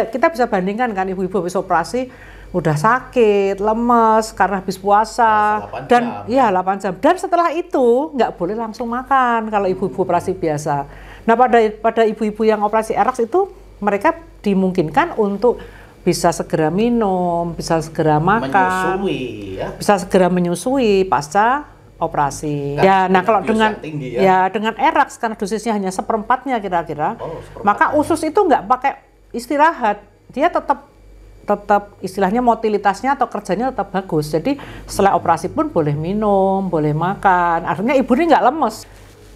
Kita bisa bandingkan kan, ibu-ibu habis operasi udah sakit, lemes karena habis puasa, 8 dan jam. ya 8 jam. Dan setelah itu nggak boleh langsung makan kalau ibu-ibu operasi biasa. Nah, pada ibu-ibu yang operasi ERAX itu mereka dimungkinkan untuk bisa segera minum, bisa segera makan, menyusui, ya? bisa segera menyusui pasca operasi. Ya, nah kalau dengan tinggi, dengan ERAX karena dosisnya hanya seperempatnya kira-kira, maka usus itu nggak pakai istirahat, dia tetap istilahnya motilitasnya atau kerjanya tetap bagus. Jadi setelah operasi pun boleh minum, boleh makan. Artinya ibu ini nggak lemes.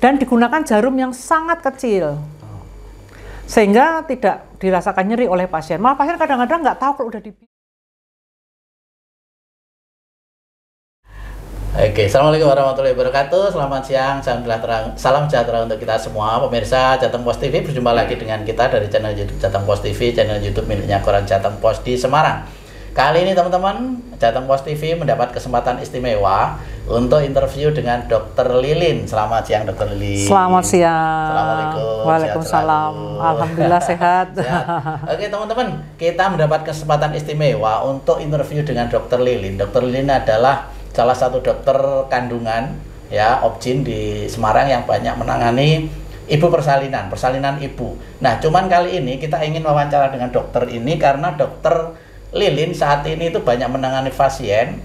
Dan digunakan jarum yang sangat kecil, sehingga tidak dirasakan nyeri oleh pasien. Malah pasien kadang-kadang nggak tahu kalau udah Oke, assalamualaikum warahmatullahi wabarakatuh. Selamat siang, salam sejahtera untuk kita semua. Pemirsa Jateng Post TV, berjumpa lagi dengan kita dari channel YouTube Jateng Post TV, channel YouTube miliknya Koran Jateng Post di Semarang. Kali ini teman-teman, Jateng Post TV mendapat kesempatan istimewa untuk interview dengan Dr. Lilin. Selamat siang, Dr. Lilin. Selamat siang. Assalamualaikum. Waalaikumsalam. Alhamdulillah sehat. Oke teman-teman, kita mendapat kesempatan istimewa untuk interview dengan Dr. Lilin. Dr. Lilin adalah salah satu dokter kandungan ya, Obgyn di Semarang yang banyak menangani ibu persalinan ibu. Nah, cuman kali ini kita ingin wawancara dengan dokter ini karena Dr. Lilin saat ini itu banyak menangani pasien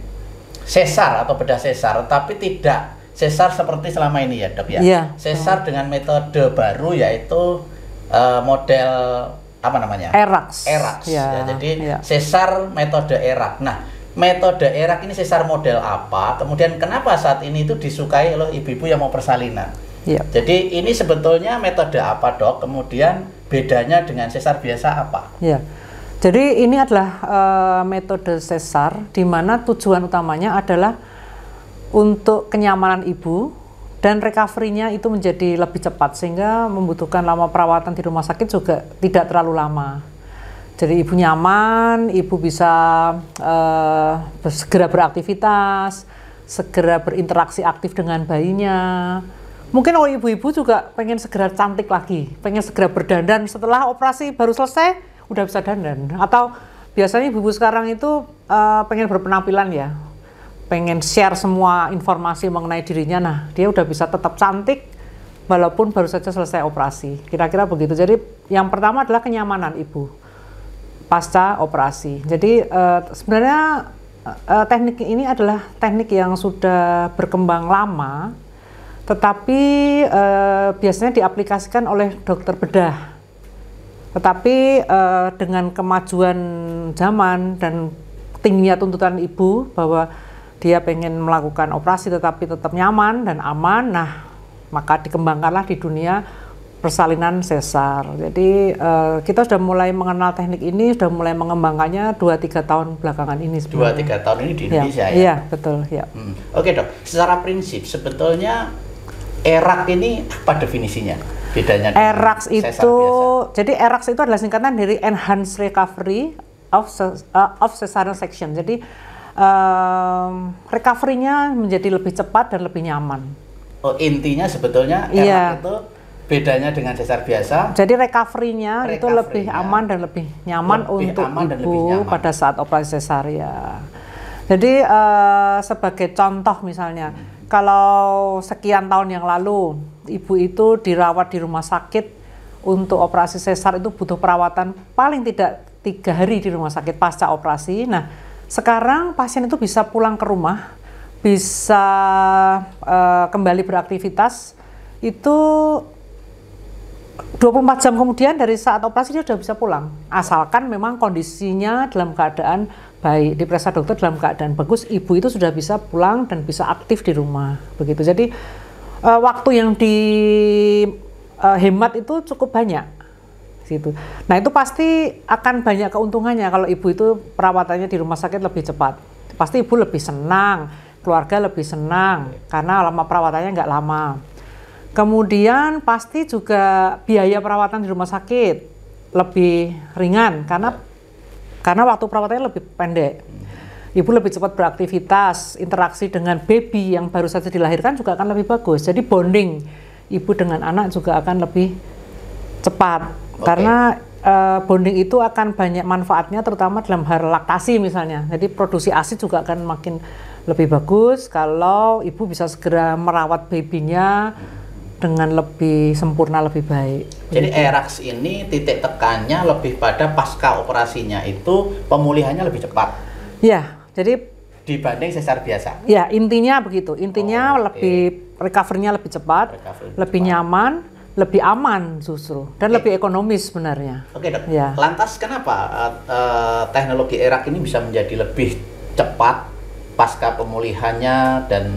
sesar atau bedah sesar, tapi tidak sesar seperti selama ini ya, Dok ya. Yeah. Sesar dengan metode baru yaitu model apa namanya? ERAX. Ya, jadi sesar metode ERAX. Nah, metode ERAX ini sesar model apa? Kemudian kenapa saat ini itu disukai oleh ibu-ibu yang mau persalinan? Yeah. Jadi ini sebetulnya metode apa, Dok? Kemudian bedanya dengan sesar biasa apa? Yeah. Jadi ini adalah metode sesar di mana tujuan utamanya adalah untuk kenyamanan ibu dan recovery-nya itu menjadi lebih cepat sehingga membutuhkan lama perawatan di rumah sakit juga tidak terlalu lama. Jadi ibu nyaman, ibu bisa segera beraktivitas, segera berinteraksi aktif dengan bayinya. Mungkin kalau ibu-ibu juga pengen segera cantik lagi, pengen segera berdandan setelah operasi baru selesai, udah bisa dandan. Atau biasanya ibu-ibu sekarang itu pengen berpenampilan ya, pengen share semua informasi mengenai dirinya. Nah, dia udah bisa tetap cantik walaupun baru saja selesai operasi. Kira-kira begitu. Jadi yang pertama adalah kenyamanan ibu pasca operasi. Jadi sebenarnya teknik ini adalah teknik yang sudah berkembang lama, tetapi biasanya diaplikasikan oleh dokter bedah. Tetapi dengan kemajuan zaman dan tingginya tuntutan ibu bahwa dia pengen melakukan operasi tetapi tetap nyaman dan aman, nah maka dikembangkanlah di dunia persalinan sesar. Jadi kita sudah mulai mengenal teknik ini, sudah mulai mengembangkannya 2-3 tahun belakangan ini sebenarnya. 2-3 tahun ini di Indonesia ya? Iya, betul. Ya. Oke, Dok, secara prinsip sebetulnya ERAX ini apa definisinya? Bedanya ERAX itu, jadi ERAX itu adalah singkatan dari Enhanced Recovery of Cesarean Section. Jadi recovery-nya menjadi lebih cepat dan lebih nyaman. Oh, intinya sebetulnya ERAX itu bedanya dengan sesar biasa. Jadi recovery-nya itu lebih aman dan lebih nyaman untuk ibu pada saat operasi cesaria. Jadi sebagai contoh misalnya, kalau sekian tahun yang lalu ibu itu dirawat di rumah sakit untuk operasi sesar itu butuh perawatan paling tidak 3 hari di rumah sakit pasca operasi. Nah, sekarang pasien itu bisa pulang ke rumah, bisa kembali beraktivitas itu 24 jam kemudian dari saat operasi dia sudah bisa pulang, asalkan memang kondisinya dalam keadaan baik, diperiksa dokter dalam keadaan bagus, ibu itu sudah bisa pulang dan bisa aktif di rumah, begitu. Jadi waktu yang dihemat itu cukup banyak, gitu. Nah, itu pasti akan banyak keuntungannya kalau ibu itu perawatannya di rumah sakit lebih cepat. Pasti ibu lebih senang, keluarga lebih senang karena lama perawatannya nggak lama. Kemudian pasti juga biaya perawatan di rumah sakit lebih ringan karena waktu perawatannya lebih pendek. Ibu lebih cepat beraktivitas, interaksi dengan baby yang baru saja dilahirkan juga akan lebih bagus. Jadi bonding ibu dengan anak juga akan lebih cepat. Karena bonding itu akan banyak manfaatnya, terutama dalam hal laktasi misalnya. Jadi produksi ASI juga akan makin lebih bagus kalau ibu bisa segera merawat babynya dengan lebih sempurna, lebih baik. Jadi ERAX ini titik tekannya lebih pada pasca operasinya itu pemulihannya lebih cepat. Ya, jadi dibanding sesar biasa. Ya, intinya begitu. Intinya lebih recovery-nya lebih cepat, lebih nyaman, lebih aman justru, dan lebih ekonomis sebenarnya. Oke, Dok. Ya. Lantas kenapa teknologi ERAX ini bisa menjadi lebih cepat pasca pemulihannya dan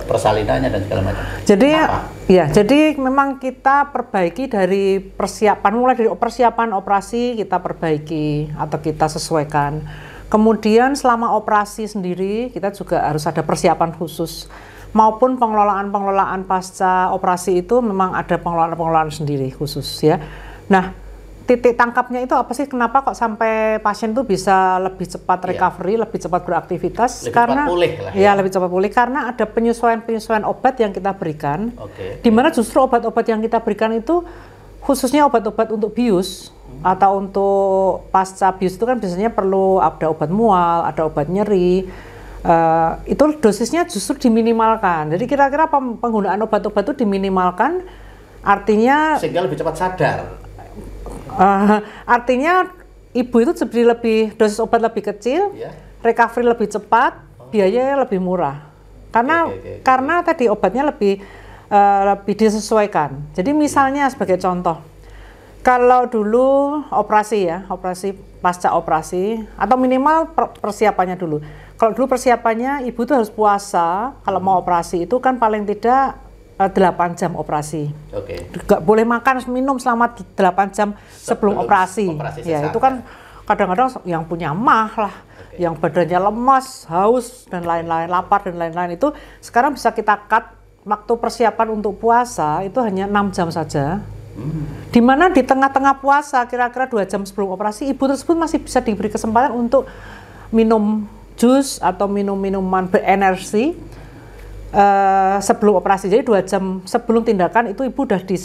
persalinannya dan segala macam? Jadi kenapa? Ya, jadi memang kita perbaiki dari persiapan, mulai dari persiapan operasi kita perbaiki atau kita sesuaikan. Kemudian selama operasi sendiri kita juga harus ada persiapan khusus, maupun pengelolaan pasca operasi itu memang ada pengelolaan sendiri khusus ya. Nah, titik tangkapnya itu apa sih? Kenapa kok sampai pasien itu bisa lebih cepat recovery, lebih cepat beraktivitas? Lebih karena cepat pulih lah, ya, lebih cepat pulih karena ada penyesuaian obat yang kita berikan. Di mana justru obat-obat yang kita berikan itu khususnya obat-obat untuk bius atau untuk pasca bius itu kan biasanya perlu ada obat mual, ada obat nyeri. Itu dosisnya justru diminimalkan. Jadi kira-kira penggunaan obat-obat itu diminimalkan, artinya sehingga lebih cepat sadar. Artinya ibu itu jadi lebih dosis obat lebih kecil, recovery lebih cepat, biayanya lebih murah. Karena tadi obatnya lebih disesuaikan. Jadi misalnya sebagai contoh, kalau dulu operasi pasca operasi atau minimal persiapannya dulu. Kalau dulu persiapannya ibu itu harus puasa, kalau mau operasi itu kan paling tidak 8 jam operasi. Nggak boleh makan minum selama 8 jam sebelum operasi. Ya, itu kan kadang-kadang yang punya mah lah, yang badannya lemas, haus dan lain-lain, lapar dan lain-lain, itu sekarang bisa kita cut waktu persiapan untuk puasa itu hanya 6 jam saja. Di mana di tengah-tengah puasa kira-kira 2 jam sebelum operasi ibu tersebut masih bisa diberi kesempatan untuk minum jus atau minum minuman berenergi sebelum operasi. Jadi 2 jam sebelum tindakan itu ibu sudah masih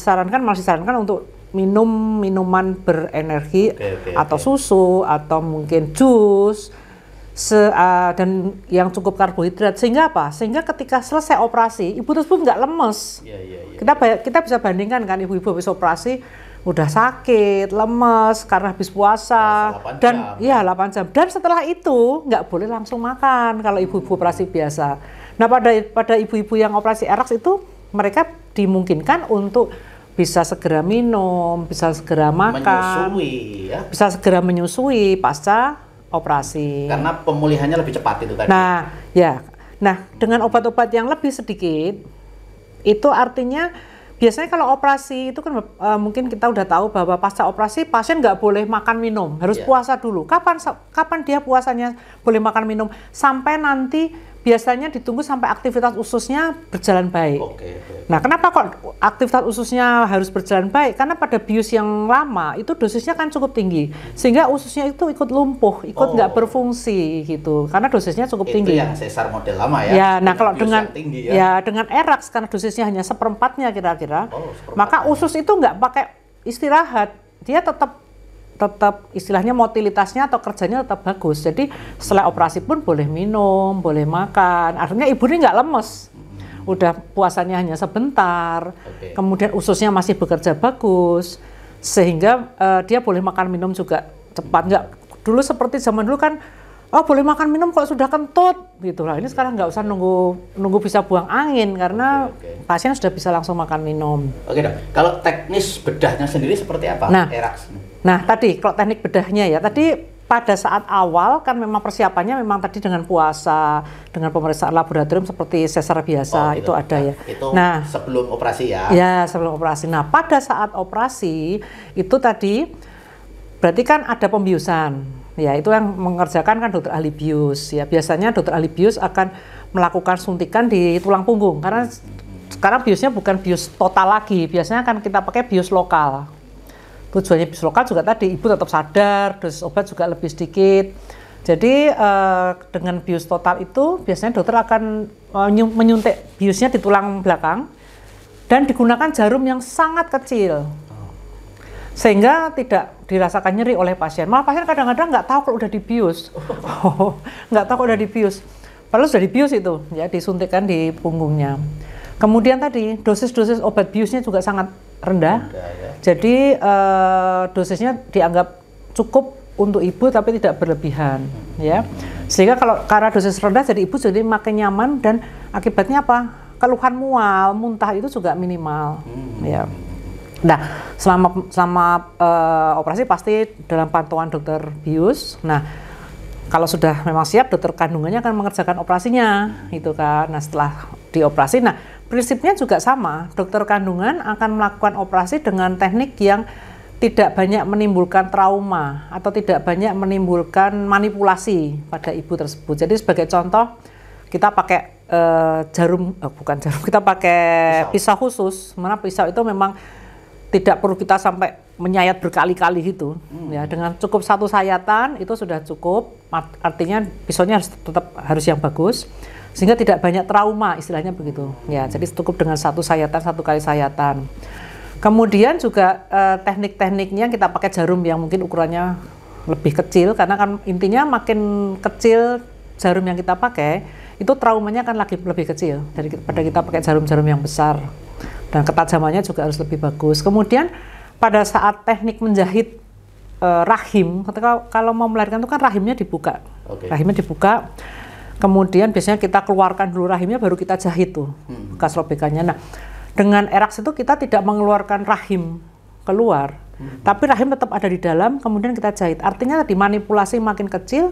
disarankan untuk minum minuman berenergi atau susu atau mungkin jus dan yang cukup karbohidrat, sehingga apa? Sehingga ketika selesai operasi ibu tersebut nggak lemes. Kita bisa bandingkan kan, ibu-ibu habis operasi udah sakit, lemes karena habis puasa dan 8 jam. Dan setelah itu nggak boleh langsung makan kalau ibu-ibu operasi biasa. Nah, pada ibu-ibu yang operasi ERAX itu mereka dimungkinkan untuk bisa segera minum, bisa segera makan, bisa segera menyusui pasca operasi. Karena pemulihannya lebih cepat itu tadi. Nah, dengan obat-obat yang lebih sedikit, itu artinya biasanya kalau operasi itu kan mungkin kita udah tahu bahwa pasca operasi pasien nggak boleh makan minum, harus puasa dulu. Kapan dia puasanya boleh makan minum? Sampai nanti biasanya ditunggu sampai aktivitas ususnya berjalan baik. Nah, kenapa kok aktivitas ususnya harus berjalan baik? Karena pada bius yang lama itu dosisnya kan cukup tinggi, sehingga ususnya itu ikut lumpuh, ikut nggak berfungsi gitu. Karena dosisnya cukup tinggi. Itu yang sesar model lama ya. Ya, nah kalau dengan dengan ERAX karena dosisnya hanya seperempatnya kira-kira, maka usus itu nggak pakai istirahat, dia tetap istilahnya motilitasnya atau kerjanya tetap bagus. Jadi setelah operasi pun boleh minum, boleh makan. Artinya ibu ini nggak lemes. Udah puasanya hanya sebentar. Kemudian ususnya masih bekerja bagus. Sehingga dia boleh makan minum juga cepat. Nggak dulu seperti zaman dulu kan, boleh makan minum kalau sudah kentut gitu lah. Ini sekarang nggak usah nunggu bisa buang angin karena pasien sudah bisa langsung makan minum. Oke, Dok. Kalau teknis bedahnya sendiri seperti apa? ERAX? Nah, tadi kalau teknik bedahnya ya, tadi pada saat awal kan memang persiapannya memang tadi dengan puasa, dengan pemeriksaan laboratorium seperti sesar biasa itu ada ya. Itu sebelum operasi ya? Ya, sebelum operasi. Nah, pada saat operasi itu tadi berarti kan ada pembiusan. Ya, itu yang mengerjakan kan dokter ahli bius. Ya, biasanya dokter ahli bius akan melakukan suntikan di tulang punggung karena sekarang biusnya bukan bius total lagi. Biasanya kan kita pakai bius lokal. Tujuannya bius lokal juga tadi ibu tetap sadar, dosis obat juga lebih sedikit. Jadi dengan bius total itu biasanya dokter akan menyuntik biusnya di tulang belakang dan digunakan jarum yang sangat kecil. sehingga tidak dirasakan nyeri oleh pasien. Malah pasien kadang-kadang nggak tahu kalau udah dibius, nggak tahu kalau udah dibius. Padahal sudah dibius itu, ya disuntikkan di punggungnya. Kemudian tadi dosis-dosis obat biusnya juga sangat rendah, ya. Jadi dosisnya dianggap cukup untuk ibu tapi tidak berlebihan, ya. Sehingga karena dosis rendah jadi ibu jadi makin nyaman dan akibatnya apa? Keluhan mual, muntah itu juga minimal, ya. Nah, selama operasi pasti dalam pantauan dokter bius. Nah, kalau sudah memang siap, dokter kandungannya akan mengerjakan operasinya, itu kan. Nah, setelah dioperasi, nah prinsipnya juga sama. Dokter kandungan akan melakukan operasi dengan teknik yang tidak banyak menimbulkan trauma atau tidak banyak menimbulkan manipulasi pada ibu tersebut. Jadi sebagai contoh, kita pakai kita pakai pisau khusus. Mana pisau itu memang tidak perlu kita sampai menyayat berkali-kali gitu, ya dengan cukup satu sayatan itu sudah cukup. Artinya pisaunya harus yang bagus, sehingga tidak banyak trauma istilahnya begitu. Ya, jadi cukup dengan satu sayatan, satu kali sayatan. Kemudian juga teknik-tekniknya kita pakai jarum yang mungkin ukurannya lebih kecil, karena kan intinya makin kecil jarum yang kita pakai itu traumanya kan lebih kecil daripada kita pakai jarum-jarum yang besar. Dan ketajamannya juga harus lebih bagus. Kemudian pada saat teknik menjahit rahim, ketika kalau mau melahirkan itu kan rahimnya dibuka, rahimnya dibuka. Kemudian biasanya kita keluarkan dulu rahimnya, baru kita jahit tuh bekas robekannya. Nah, dengan eraks itu kita tidak mengeluarkan rahim keluar, tapi rahim tetap ada di dalam. Kemudian kita jahit. Artinya dimanipulasi makin kecil,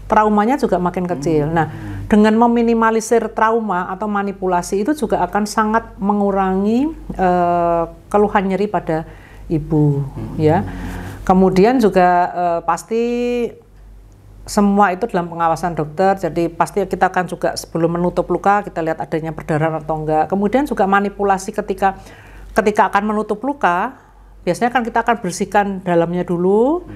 traumanya juga makin kecil. Nah, dengan meminimalisir trauma atau manipulasi itu juga akan sangat mengurangi keluhan nyeri pada ibu, ya. Kemudian juga pasti semua itu dalam pengawasan dokter. Jadi pasti kita akan juga sebelum menutup luka kita lihat adanya perdarahan atau enggak. Kemudian juga manipulasi ketika akan menutup luka, biasanya kan kita akan bersihkan dalamnya dulu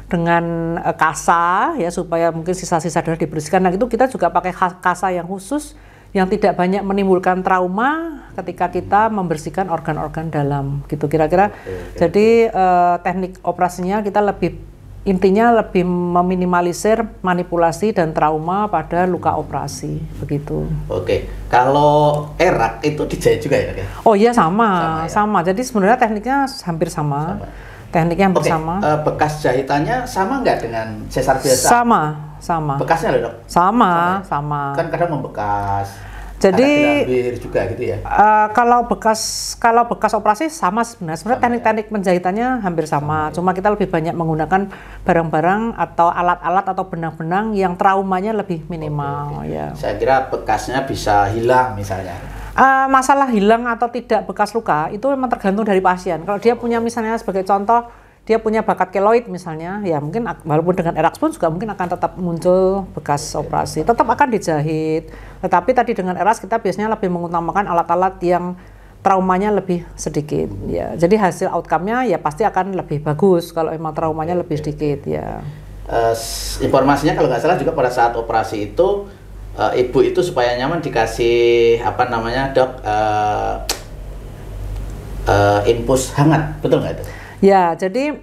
dengan kasa, ya, supaya mungkin sisa-sisa darah dibersihkan. Nah, itu kita juga pakai kasa yang khusus yang tidak banyak menimbulkan trauma ketika kita membersihkan organ-organ dalam, gitu kira-kira. Jadi teknik operasinya kita intinya lebih meminimalisir manipulasi dan trauma pada luka operasi, begitu. Oke, kalau erak itu dijahit juga ya? Oh iya, sama. Jadi sebenarnya tekniknya hampir sama. Tekniknya hampir sama. Bekas jahitannya sama nggak dengan sesar biasa? Sama. Bekasnya loh, Dok? Sama. Kan kadang membekas. Jadi juga gitu ya. Kalau bekas operasi sama sebenarnya. Teknik-teknik penjahitannya hampir sama. Cuma kita lebih banyak menggunakan barang-barang atau alat-alat atau benang-benang yang traumanya lebih minimal. Ya. Saya kira bekasnya bisa hilang misalnya. Masalah hilang atau tidak bekas luka itu memang tergantung dari pasien. Kalau dia punya misalnya sebagai contoh, dia punya bakat keloid misalnya, ya mungkin walaupun dengan eraks pun juga mungkin akan tetap muncul bekas operasi, tetap akan dijahit. Tetapi tadi dengan eraks kita biasanya lebih mengutamakan alat-alat yang traumanya lebih sedikit, ya. Jadi hasil outcome-nya ya pasti akan lebih bagus kalau emang traumanya lebih sedikit, ya. Informasinya kalau nggak salah juga pada saat operasi itu ibu itu supaya nyaman dikasih Dok, infus hangat, betul nggak itu? Ya, jadi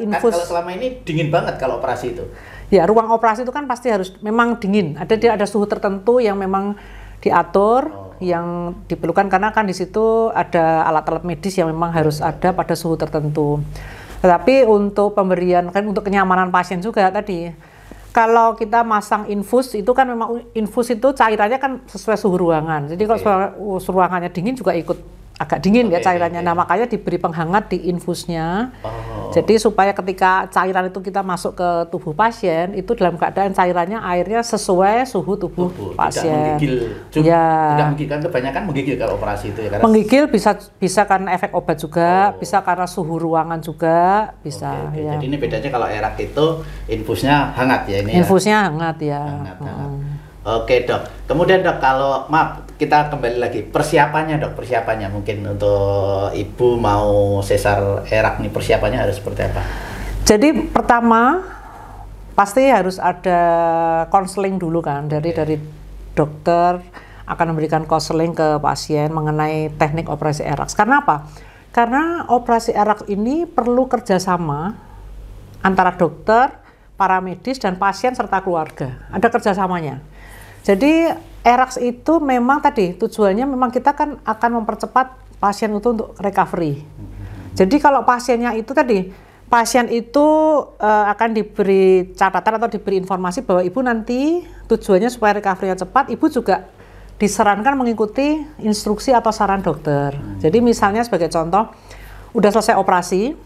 infus. Kalau selama ini dingin banget kalau operasi itu. Ya, ruang operasi itu kan pasti harus memang dingin. Ada suhu tertentu yang memang diatur, yang diperlukan karena kan di situ ada alat-alat medis yang memang harus ada pada suhu tertentu. Tetapi untuk pemberian kan untuk kenyamanan pasien juga tadi. Kalau kita masang infus itu kan memang infus itu cairannya kan sesuai suhu ruangan. Jadi kalau suhu ruangannya dingin juga ikut agak dingin ya cairannya. Nah, makanya diberi penghangat di infusnya. Jadi supaya ketika cairan itu kita masuk ke tubuh pasien itu dalam keadaan cairannya airnya sesuai suhu tubuh pasien. Tidak menggigil. Tidak menggigil kan kebanyakan menggigil kalau operasi itu ya. Karena menggigil bisa karena efek obat juga, bisa karena suhu ruangan juga, bisa. Ya. Jadi ini bedanya kalau erak itu infusnya hangat ya ini. Infusnya hangat ya. Hangat. Oke, Dok. Kemudian Dok, kalau kita kembali lagi persiapannya mungkin untuk ibu mau sesar erak nih persiapannya harus seperti apa? Jadi pertama pasti harus ada konseling dulu kan dari dokter akan memberikan konseling ke pasien mengenai teknik operasi eraks. Karena apa? Karena operasi erak ini perlu kerjasama antara dokter, para medis, dan pasien serta keluarga. Ada kerjasamanya. Jadi erak itu memang tadi tujuannya memang kita kan akan mempercepat pasien itu untuk recovery. Jadi kalau pasiennya itu tadi, pasien itu akan diberi catatan atau diberi informasi bahwa ibu nanti tujuannya supaya recovery-nya cepat, ibu juga disarankan mengikuti instruksi atau saran dokter. Jadi misalnya sebagai contoh, udah selesai operasi,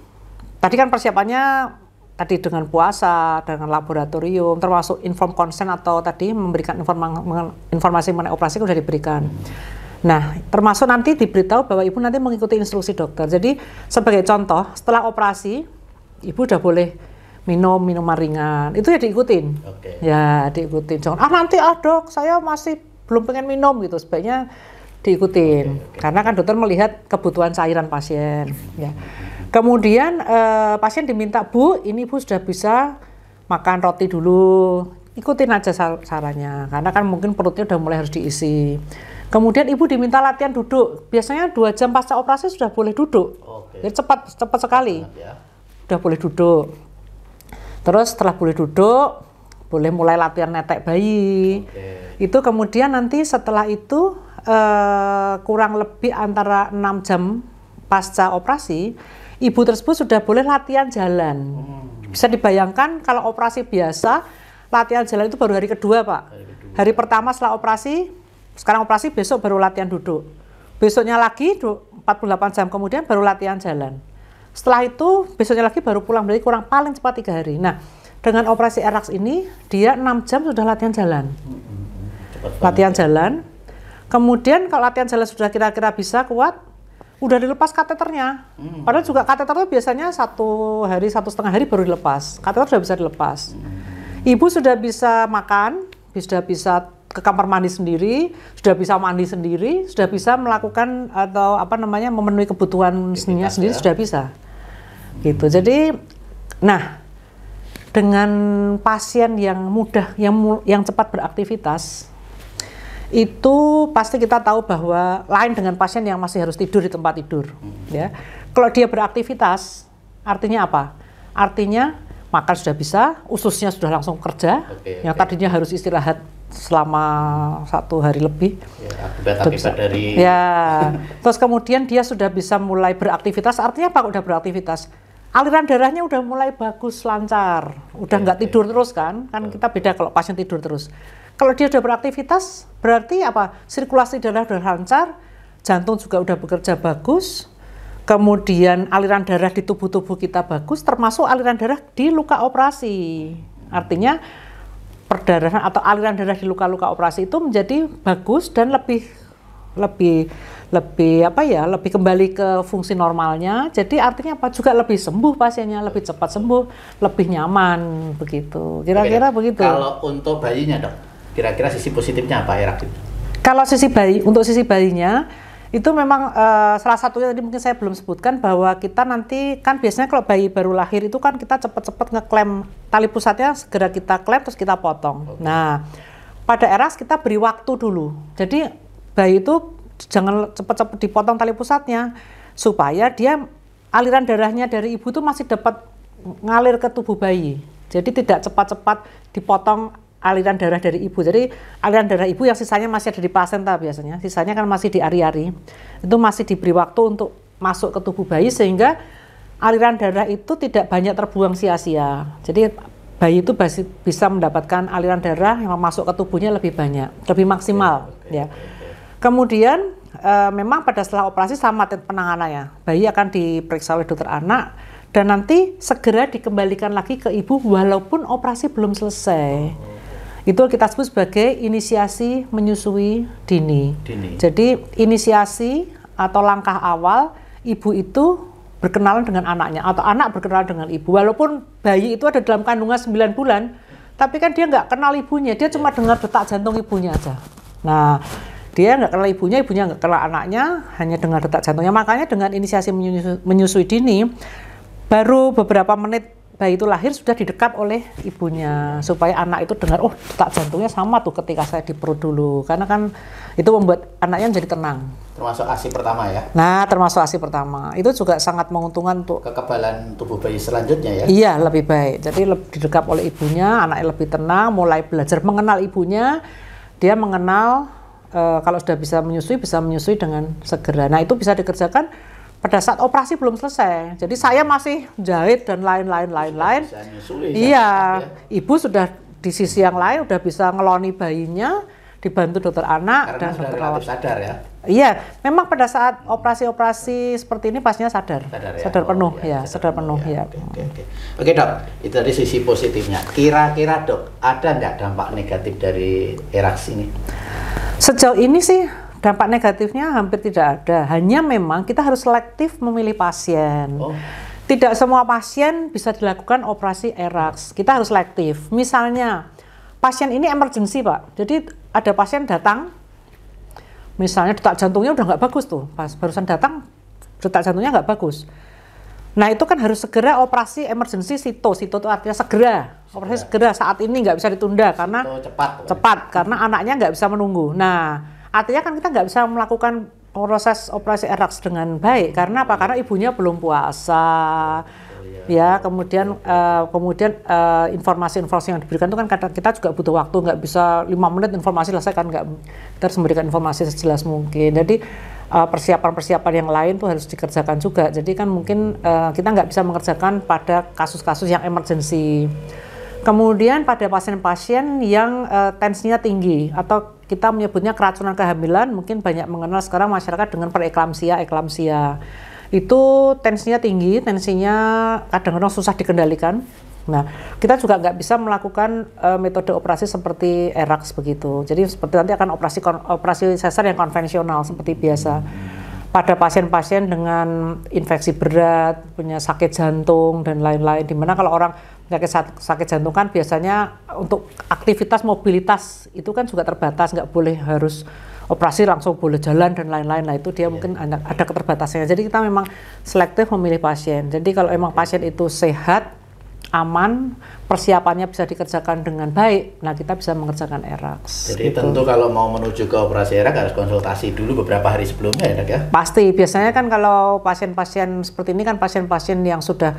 tadi kan persiapannya tadi dengan puasa, dengan laboratorium, termasuk inform consent atau tadi memberikan informasi mengenai operasi sudah diberikan. Nah, termasuk nanti diberitahu bahwa ibu nanti mengikuti instruksi dokter. Jadi sebagai contoh, setelah operasi, ibu udah boleh minum minuman ringan. Itu ya diikutin. Ya diikutin. Jangan, nanti dok, saya masih belum pengen minum gitu, sebaiknya diikutin. Karena kan dokter melihat kebutuhan cairan pasien. Ya. Kemudian pasien diminta, Bu, ini ibu sudah bisa makan roti dulu. Ikutin aja sarannya, karena kan mungkin perutnya udah mulai harus diisi. Kemudian ibu diminta latihan duduk. Biasanya 2 jam pasca operasi sudah boleh duduk. Jadi cepat sekali. Udah boleh duduk. Terus setelah boleh duduk, boleh mulai latihan netek bayi. Itu kemudian nanti setelah itu kurang lebih antara 6 jam pasca operasi, ibu tersebut sudah boleh latihan jalan. Bisa dibayangkan kalau operasi biasa, latihan jalan itu baru hari kedua, Pak. Hari pertama setelah operasi, sekarang operasi, besok baru latihan duduk. Besoknya lagi 48 jam kemudian baru latihan jalan. Setelah itu besoknya lagi baru pulang, berarti kurang paling cepat 3 hari. Nah, dengan operasi erak ini dia 6 jam sudah latihan jalan. Latihan jalan. Kemudian kalau latihan jalan sudah kira-kira bisa kuat, udah dilepas kateternya. Padahal juga kateter itu biasanya 1 hari, 1,5 hari baru dilepas. Kateter sudah bisa dilepas. Ibu sudah bisa makan, sudah bisa ke kamar mandi sendiri, sudah bisa mandi sendiri, sudah bisa melakukan atau memenuhi kebutuhan sendiri, sudah bisa. Gitu. Jadi, nah, dengan pasien yang mudah, yang cepat beraktivitas, itu pasti kita tahu bahwa lain dengan pasien yang masih harus tidur di tempat tidur. Ya. Kalau dia beraktivitas, artinya apa? Artinya makan sudah bisa, ususnya sudah langsung kerja, yang tadinya harus istirahat selama 1 hari lebih. Akibat dari. Ya. Terus kemudian dia sudah bisa mulai beraktivitas. Artinya apa? Udah beraktivitas. Aliran darahnya udah mulai bagus, lancar. Udah nggak tidur terus kan? Kan kita beda kalau pasien tidur terus. Kalau dia sudah beraktivitas, berarti apa? Sirkulasi darah sudah lancar, jantung juga udah bekerja bagus. Kemudian aliran darah di tubuh-tubuh kita bagus, termasuk aliran darah di luka operasi. Artinya perdarahan atau aliran darah di luka-luka operasi itu menjadi bagus dan lebih kembali ke fungsi normalnya. Jadi artinya apa? Juga lebih sembuh pasiennya, lebih cepat sembuh, lebih nyaman begitu. Kira-kira begitu. Kalau untuk bayinya, Dok, kira-kira sisi positifnya apa erak itu? Kalau untuk sisi bayinya itu memang salah satunya tadi mungkin saya belum sebutkan bahwa kita nanti kan biasanya kalau bayi baru lahir itu kan kita cepat-cepat ngeklem tali pusatnya, segera kita klem terus kita potong. Nah, pada erak kita beri waktu dulu. Jadi bayi itu jangan cepat-cepat dipotong tali pusatnya supaya dia aliran darahnya dari ibu itu masih dapat ngalir ke tubuh bayi. Jadi tidak cepat-cepat dipotong aliran darah dari ibu. Jadi aliran darah ibu yang sisanya masih ada di plasenta biasanya, sisanya kan masih di ari-ari. Itu masih diberi waktu untuk masuk ke tubuh bayi sehingga aliran darah itu tidak banyak terbuang sia-sia. Jadi bayi itu bisa mendapatkan aliran darah yang masuk ke tubuhnya lebih banyak, lebih maksimal. Ya. Kemudian memang pada setelah operasi selama penanganannya, bayi akan diperiksa oleh dokter anak dan nanti segera dikembalikan lagi ke ibu walaupun operasi belum selesai. Itu kita sebut sebagai inisiasi menyusui dini. Jadi inisiasi atau langkah awal ibu itu berkenalan dengan anaknya atau anak berkenalan dengan ibu. Walaupun bayi itu ada dalam kandungan 9 bulan, tapi kan dia nggak kenal ibunya, dia cuma dengar detak jantung ibunya aja. Nah, dia nggak kenal ibunya nggak kenal anaknya, hanya dengar detak jantungnya. Makanya dengan inisiasi menyusui dini, baru beberapa menit bayi itu lahir sudah didekap oleh ibunya supaya anak itu dengar, oh detak jantungnya sama tuh ketika saya di perut dulu, karena kan itu membuat anaknya menjadi tenang. Termasuk ASI pertama ya? Nah, termasuk ASI pertama itu juga sangat menguntungkan untuk kekebalan tubuh bayi selanjutnya ya? Iya, lebih baik. Jadi didekap oleh ibunya, anaknya lebih tenang, mulai belajar mengenal ibunya, dia mengenal kalau sudah bisa menyusui dengan segera. Nah, itu bisa dikerjakan pada saat operasi belum selesai. Jadi saya masih jahit dan lain-lain. Iya, ibu sudah di sisi yang lain udah bisa ngeloni bayinya, dibantu dokter anak karena dan dokter rawat. Sadar ya? Iya, memang pada saat operasi-operasi seperti ini pastinya sadar penuh ya, sadar penuh ya. Oke dok, itu dari sisi positifnya. Kira-kira dok, ada nggak dampak negatif dari ERAX ini? Sejauh ini sih dampak negatifnya hampir tidak ada, hanya memang kita harus selektif memilih pasien. Tidak semua pasien bisa dilakukan operasi ERAX, kita harus selektif. Misalnya, pasien ini emergency Pak, jadi ada pasien datang, misalnya detak jantungnya udah nggak bagus tuh, pas barusan datang, detak jantungnya nggak bagus. Nah itu kan harus segera operasi emergency SITO itu artinya segera, operasi segera saat ini nggak bisa ditunda, karena cepat, karena anaknya nggak bisa menunggu. Nah, artinya kan kita nggak bisa melakukan proses operasi ERAX dengan baik, karena apa? Karena ibunya belum puasa, ya. Kemudian informasi-informasi yang diberikan itu kan kadang kita juga butuh waktu, nggak bisa 5 menit informasi selesai kan, nggak, kita harus memberikan informasi sejelas mungkin. Jadi persiapan-persiapan yang lain tuh harus dikerjakan juga. Jadi kan mungkin kita nggak bisa mengerjakan pada kasus-kasus yang emergency. Kemudian pada pasien-pasien yang tensinya tinggi atau kita menyebutnya keracunan kehamilan, mungkin banyak mengenal sekarang masyarakat dengan preeklamsia, eklamsia. Itu tensinya tinggi, tensinya kadang-kadang susah dikendalikan. Nah, kita juga nggak bisa melakukan metode operasi seperti ERAX begitu. Jadi seperti nanti akan operasi sesar yang konvensional seperti biasa. Pada pasien-pasien dengan infeksi berat, punya sakit jantung dan lain-lain, dimana kalau orang sakit jantung kan biasanya untuk aktivitas mobilitas itu kan juga terbatas, nggak boleh harus operasi langsung boleh jalan dan lain-lain. Nah itu dia mungkin ada keterbatasannya. Jadi kita memang selektif memilih pasien. Jadi kalau emang pasien itu sehat, aman, persiapannya bisa dikerjakan dengan baik, nah kita bisa mengerjakan ERAX. Jadi gitu. Tentu kalau mau menuju ke operasi ERAX harus konsultasi dulu beberapa hari sebelumnya ya dok ya? Pasti, biasanya kan kalau pasien-pasien seperti ini kan pasien-pasien yang sudah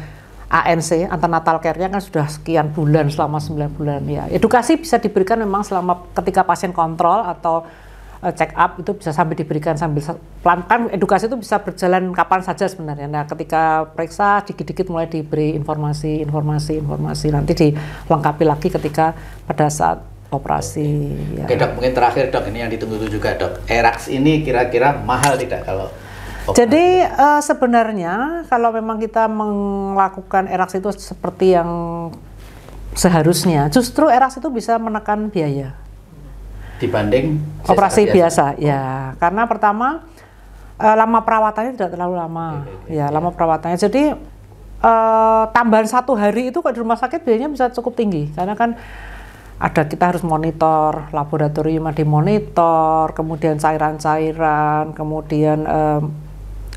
ANC, antenatal care-nya kan sudah sekian bulan, selama 9 bulan ya. Edukasi bisa diberikan memang selama ketika pasien kontrol atau check up itu bisa sambil diberikan sambil pelan-pelan. Edukasi itu bisa berjalan kapan saja sebenarnya. Nah, ketika periksa dikit-dikit mulai diberi informasi nanti dilengkapi lagi ketika pada saat operasi. Ya. Oke dok, mungkin terakhir dok, ini yang ditunggu juga dok. ERAX ini kira-kira mahal tidak kalau operasi? Jadi sebenarnya kalau memang kita melakukan ERAX itu seperti yang seharusnya, justru ERAX itu bisa menekan biaya dibanding operasi biasa. Ya, karena pertama lama perawatannya tidak terlalu lama. Lama perawatannya. Jadi tambahan 1 hari itu kalau di rumah sakit biayanya bisa cukup tinggi, karena kan kita harus monitor, laboratorium dimonitor, kemudian cairan-cairan, kemudian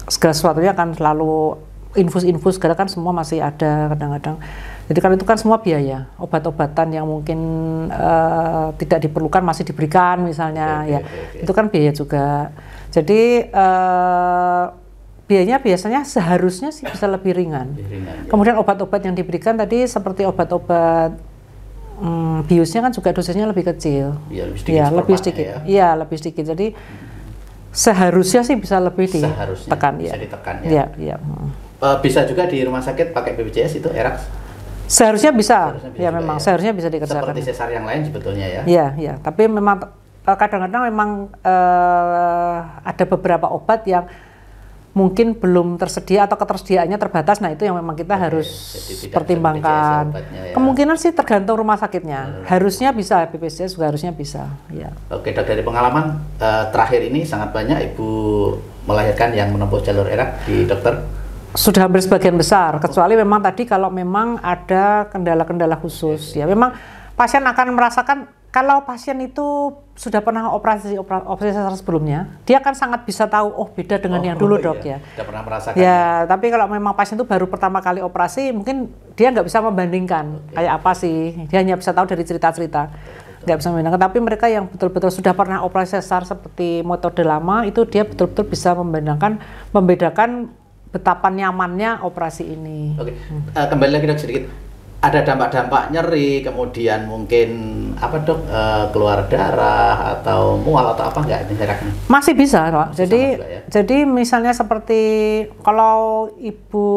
segala sesuatunya kan selalu infus-infus, karena kan semua masih ada kadang-kadang. Jadi kan itu kan semua biaya, obat-obatan yang mungkin tidak diperlukan masih diberikan misalnya, itu kan biaya juga. Jadi biayanya biasanya seharusnya sih bisa lebih ringan. Kemudian obat-obat yang diberikan tadi seperti obat-obat biusnya kan juga dosisnya lebih kecil. Lebih sedikit. Iya, lebih sedikit. Jadi seharusnya sih bisa lebih ditekan. Bisa ditekan ya. Bisa juga di rumah sakit pakai BPJS itu ERAX? Seharusnya bisa memang ya. Seharusnya bisa dikerjakan. Seperti sesar yang lain sebetulnya ya. Iya. Tapi memang kadang-kadang memang ada beberapa obat yang mungkin belum tersedia atau ketersediaannya terbatas. Nah itu yang memang kita harus pertimbangkan. Ya. Kemungkinan sih tergantung rumah sakitnya. Harusnya bisa, BPJS juga harusnya bisa. Ya. Oke dok, dari pengalaman terakhir ini sangat banyak ibu melahirkan yang menempuh jalur ERAX di dokter. Sudah hampir sebagian besar, kecuali memang tadi kalau memang ada kendala-kendala khusus ya memang pasien akan merasakan kalau pasien itu sudah pernah operasi sesar sebelumnya, dia kan sangat bisa tahu, oh beda dengan yang dulu dok ya. Sudah pernah merasakan. Ya, tapi kalau memang pasien itu baru pertama kali operasi, mungkin dia nggak bisa membandingkan kayak apa sih. Dia hanya bisa tahu dari cerita-cerita, nggak bisa membandingkan. Tapi mereka yang betul-betul sudah pernah operasi sesar seperti metode lama, itu dia betul-betul bisa membedakan betapa nyamannya operasi ini. Oke, kembali lagi dok sedikit. Ada dampak-dampak nyeri, kemudian mungkin apa dok, keluar darah atau mual atau apa nggak ini seraknya? Masih bisa, Pak. Ya? Jadi misalnya seperti kalau ibu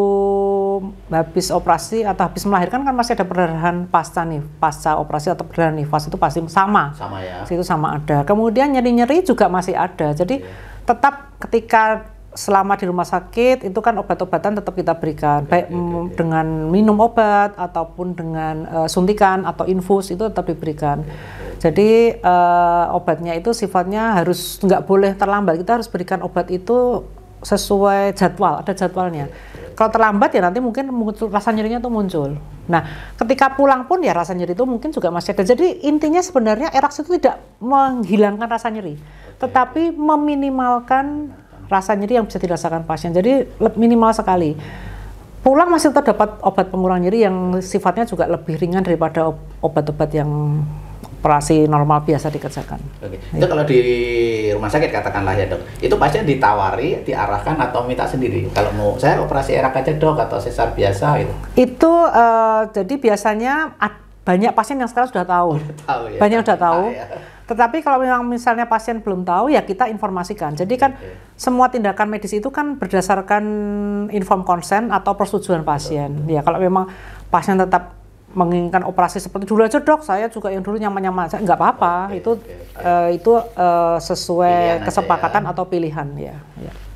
habis operasi atau habis melahirkan kan masih ada perdarahan pasca operasi atau perdarahan nifas itu pasti sama. Sama ya. Itu sama ada. Kemudian nyeri-nyeri juga masih ada. Jadi tetap ketika selama di rumah sakit itu kan obat-obatan tetap kita berikan, baik dengan minum obat ataupun dengan suntikan atau infus itu tetap diberikan. Jadi obatnya itu sifatnya harus nggak boleh terlambat. Kita harus berikan obat itu sesuai jadwal, ada jadwalnya. Kalau terlambat ya nanti mungkin rasa nyerinya itu muncul. Nah, ketika pulang pun ya rasa nyeri itu mungkin juga masih ada. Jadi intinya sebenarnya Erax itu tidak menghilangkan rasa nyeri, tetapi meminimalkan rasa nyeri yang bisa dirasakan pasien. Jadi minimal sekali. Pulang masih tetap dapat obat pengurang nyeri yang sifatnya juga lebih ringan daripada obat-obat yang operasi normal biasa dikerjakan. Oke. Itu kalau di rumah sakit katakanlah ya dok, itu pasien ditawari, diarahkan atau minta sendiri? Kalau mau saya operasi Erax aja dok atau sesar biasa itu? Itu jadi biasanya banyak pasien yang sekarang sudah tahu. Banyak yang sudah tahu. Ya. Tetapi kalau memang misalnya pasien belum tahu ya kita informasikan. Jadi kan semua tindakan medis itu kan berdasarkan inform konsen atau persetujuan pasien. Ya kalau memang pasien tetap menginginkan operasi seperti dulu aja dok, saya juga yang dulu nyaman-nyaman, nggak apa-apa. Itu sesuai kesepakatan atau pilihan ya.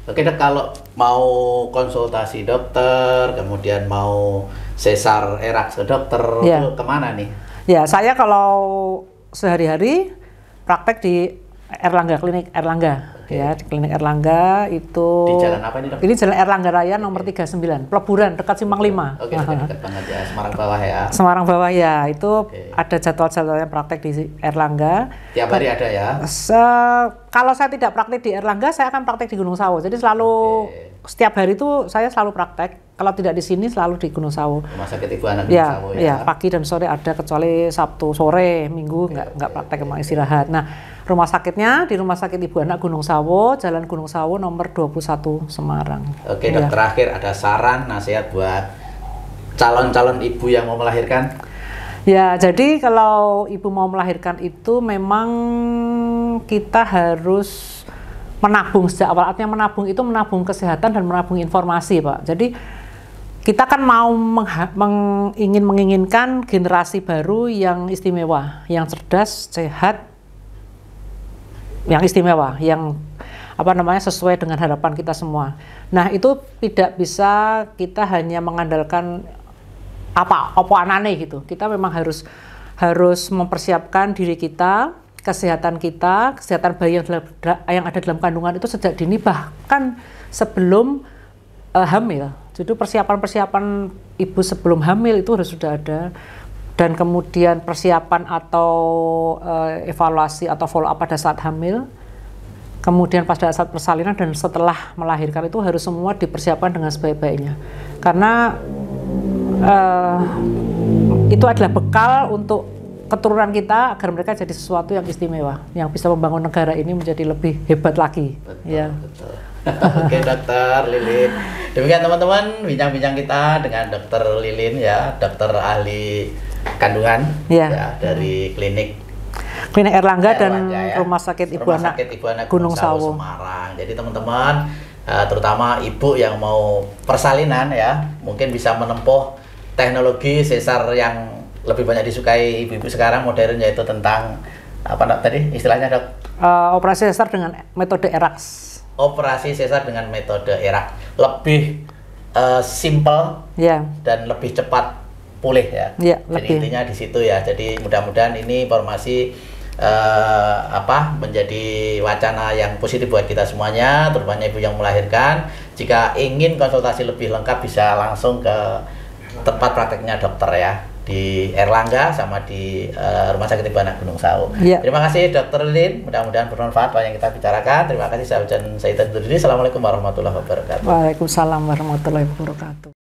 Oke dok, kalau mau konsultasi dokter, kemudian mau sesar Erax ke dokter, itu kemana nih? Ya saya kalau sehari-hari praktek di Erlangga, klinik Erlangga. Ya, di klinik Erlangga itu. Di jalan apa ini dok? Ini jalan Erlangga Raya nomor 39, Peleburan, dekat Simpang 5. Oke, dekat banget ya, Semarang bawah ya. Semarang bawah ya, itu ada jadwal-jadwalnya praktek di Erlangga. Tiap hari ada ya? Kalau saya tidak praktek di Erlangga, saya akan praktek di Gunung Sawo. Jadi selalu setiap hari itu saya selalu praktek. Kalau tidak di sini selalu di Gunung Sawo. Rumah sakit Ibu Anak Gunung Sawo ya. Ya, pagi dan sore ada, kecuali Sabtu sore, Minggu nggak praktek, emang istirahat. Nah, rumah sakitnya di Rumah Sakit Ibu Anak Gunung Sawo, Jalan Gunung Sawo nomor 21 Semarang. Oke, dok, terakhir ada saran nasihat buat calon-calon ibu yang mau melahirkan? Ya, jadi kalau ibu mau melahirkan itu memang kita harus menabung sejak awal. Artinya menabung itu menabung kesehatan dan menabung informasi, Pak. Jadi kita kan mau menginginkan generasi baru yang istimewa, yang cerdas, sehat, yang istimewa, yang sesuai dengan harapan kita semua. Nah, itu tidak bisa kita hanya mengandalkan apa anane gitu. Kita memang harus mempersiapkan diri kita, kesehatan kita, kesehatan bayi yang ada dalam kandungan itu sejak dini, bahkan sebelum hamil. Jadi persiapan ibu sebelum hamil itu harus sudah ada, dan kemudian persiapan atau evaluasi atau follow up pada saat hamil, kemudian pada saat persalinan dan setelah melahirkan itu harus semua dipersiapkan dengan sebaik-baiknya, karena itu adalah bekal untuk keturunan kita agar mereka jadi sesuatu yang istimewa, yang bisa membangun negara ini menjadi lebih hebat lagi. Betul, ya. Betul. Oke, Dokter Lilin. Demikian teman-teman bincang-bincang kita dengan Dokter Lilin ya, dokter ahli kandungan ya dari klinik Erlangga dan ya. Rumah Sakit Ibu Anak Gunung Sawo Semarang. Jadi teman-teman, terutama ibu yang mau persalinan ya, mungkin bisa menempuh teknologi sesar yang lebih banyak disukai ibu-ibu sekarang modern, yaitu tentang apa tadi istilahnya dok? Operasi sesar dengan metode Erax. Operasi sesar dengan metode Erax lebih simple dan lebih cepat pulih ya. Jadi intinya di situ ya. Jadi mudah-mudahan ini informasi menjadi wacana yang positif buat kita semuanya, terutama ibu yang melahirkan. Jika ingin konsultasi lebih lengkap bisa langsung ke tempat prakteknya dokter ya. di Erlangga sama di Rumah Sakit Ibu Anak Gunung Sawu. Ya. Terima kasih Dr. Lilin, mudah-mudahan bermanfaat apa yang kita bicarakan. Terima kasih saya Ujan Said Dudri. Assalamualaikum warahmatullahi wabarakatuh. Waalaikumsalam warahmatullahi wabarakatuh.